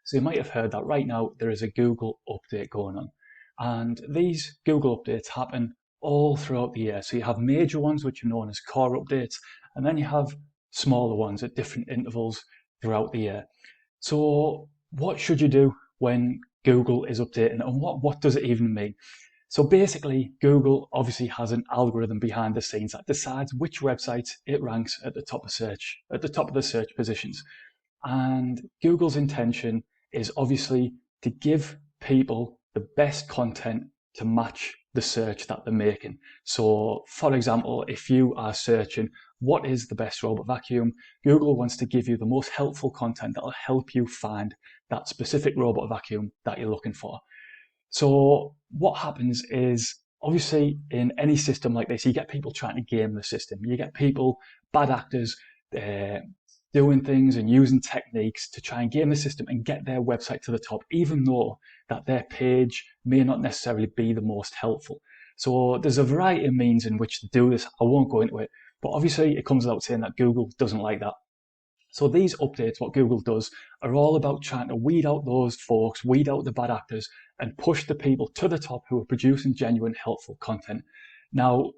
So you might have heard that right now there is a Google update going on. And these Google updates happen all throughout the year. So you have major ones, which are known as core updates, and then you have smaller ones at different intervals throughout the year. So what should you do when Google is updating, and what does it even mean? So basically, Google obviously has an algorithm behind the scenes that decides which websites it ranks at the top of the search positions. And Google's intention is obviously to give people the best content to match the search that they're making. So for example, if you are searching what is the best robot vacuum, Google wants to give you the most helpful content that will help you find that specific robot vacuum that you're looking for. So what happens is, obviously in any system like this, you get people trying to game the system. You get people, bad actors, doing things and using techniques to try and game the system and get their website to the top, even though that their page may not necessarily be the most helpful. So there's a variety of means in which to do this. I won't go into it, but obviously it comes without saying that Google doesn't like that. So these updates, what Google does, are all about trying to weed out those folks, weed out the bad actors, and push the people to the top who are producing genuine, helpful content. Now,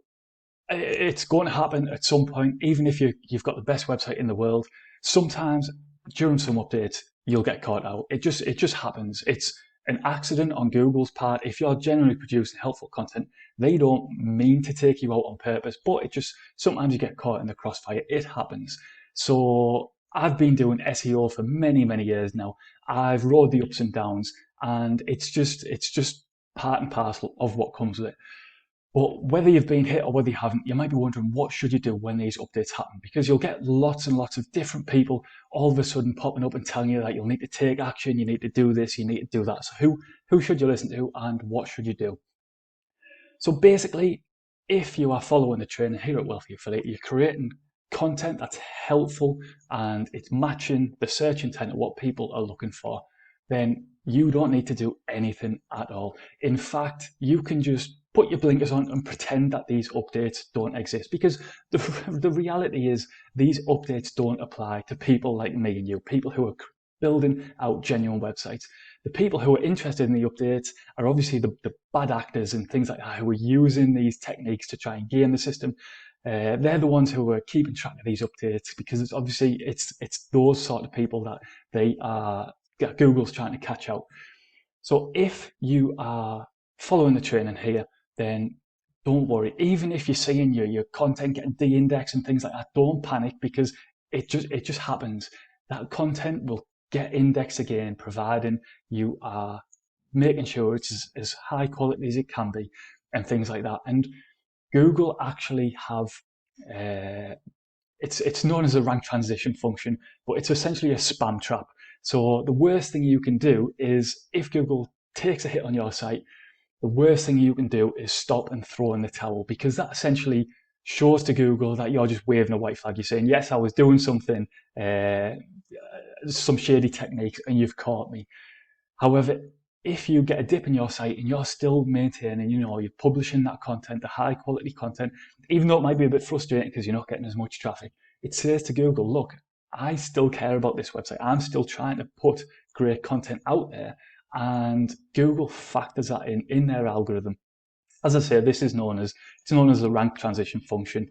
it's going to happen at some point, even if you've got the best website in the world. Sometimes during some updates, you'll get caught out. It just happens. It's an accident on Google's part. If you're generally producing helpful content, they don't mean to take you out on purpose, but it just, sometimes you get caught in the crossfire. It happens. So I've been doing SEO for many, many years now. I've rode the ups and downs, and it's just part and parcel of what comes with it. But whether you've been hit or whether you haven't, you might be wondering what should you do when these updates happen, because you'll get lots and lots of different people all of a sudden popping up and telling you that you'll need to take action, you need to do this, you need to do that. So who should you listen to and what should you do? So basically, if you are following the training here at Wealthy Affiliate, you're creating content that's helpful and it's matching the search intent of what people are looking for, then you don't need to do anything at all. In fact, you can just put your blinkers on and pretend that these updates don't exist, because the reality is these updates don't apply to people like me and you, people who are building out genuine websites. The people who are interested in the updates are obviously the bad actors and things like that who are using these techniques to try and game the system. They're the ones who are keeping track of these updates, because it's obviously it's those sort of people that Google's trying to catch out. So if you are following the training here, then don't worry. Even if you're seeing your content getting de-indexed and things like that, don't panic, because it just happens. That content will get indexed again, providing you are making sure it's as high quality as it can be and things like that. And Google actually have it's known as a rank transition function, but it's essentially a spam trap. So the worst thing you can do is, if Google takes a hit on your site, the worst thing you can do is stop and throw in the towel, because that essentially shows to Google that you're just waving a white flag. You're saying, yes, I was doing something, some shady techniques, and you've caught me. However, if you get a dip in your site and you're still maintaining, you're publishing that content, the high quality content, even though it might be a bit frustrating because you're not getting as much traffic, it says to Google, look, I still care about this website. I'm still trying to put great content out there. And Google factors that in their algorithm. As I say, this is known as the rank transition function.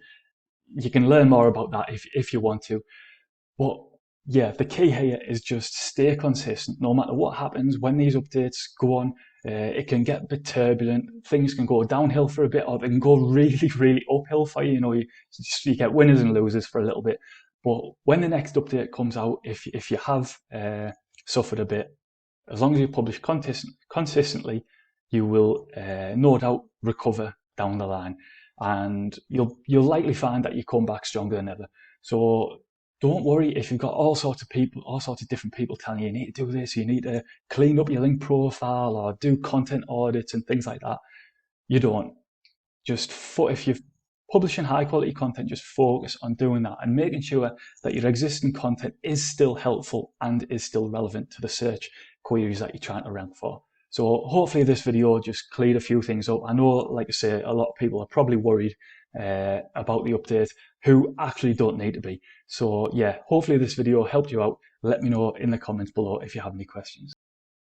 You can learn more about that if you want to. But yeah, the key here is just stay consistent. No matter what happens, when these updates go on, it can get a bit turbulent. Things can go downhill for a bit, or they can go really, really uphill for you. You get winners and losers for a little bit. But when the next update comes out, if you have suffered a bit, as long as you publish consistently, you will no doubt recover down the line, and you'll likely find that you come back stronger than ever. So don't worry if you've got all sorts of different people telling you need to do this, you need to clean up your link profile or do content audits and things like that. You don't. If you're publishing high quality content, just focus on doing that and making sure that your existing content is still helpful and is still relevant to the search queries that you're trying to rank for. So hopefully this video just cleared a few things up. I know, like I say, a lot of people are probably worried about the update who actually don't need to be. So yeah, hopefully this video helped you out, let me know in the comments below if you have any questions.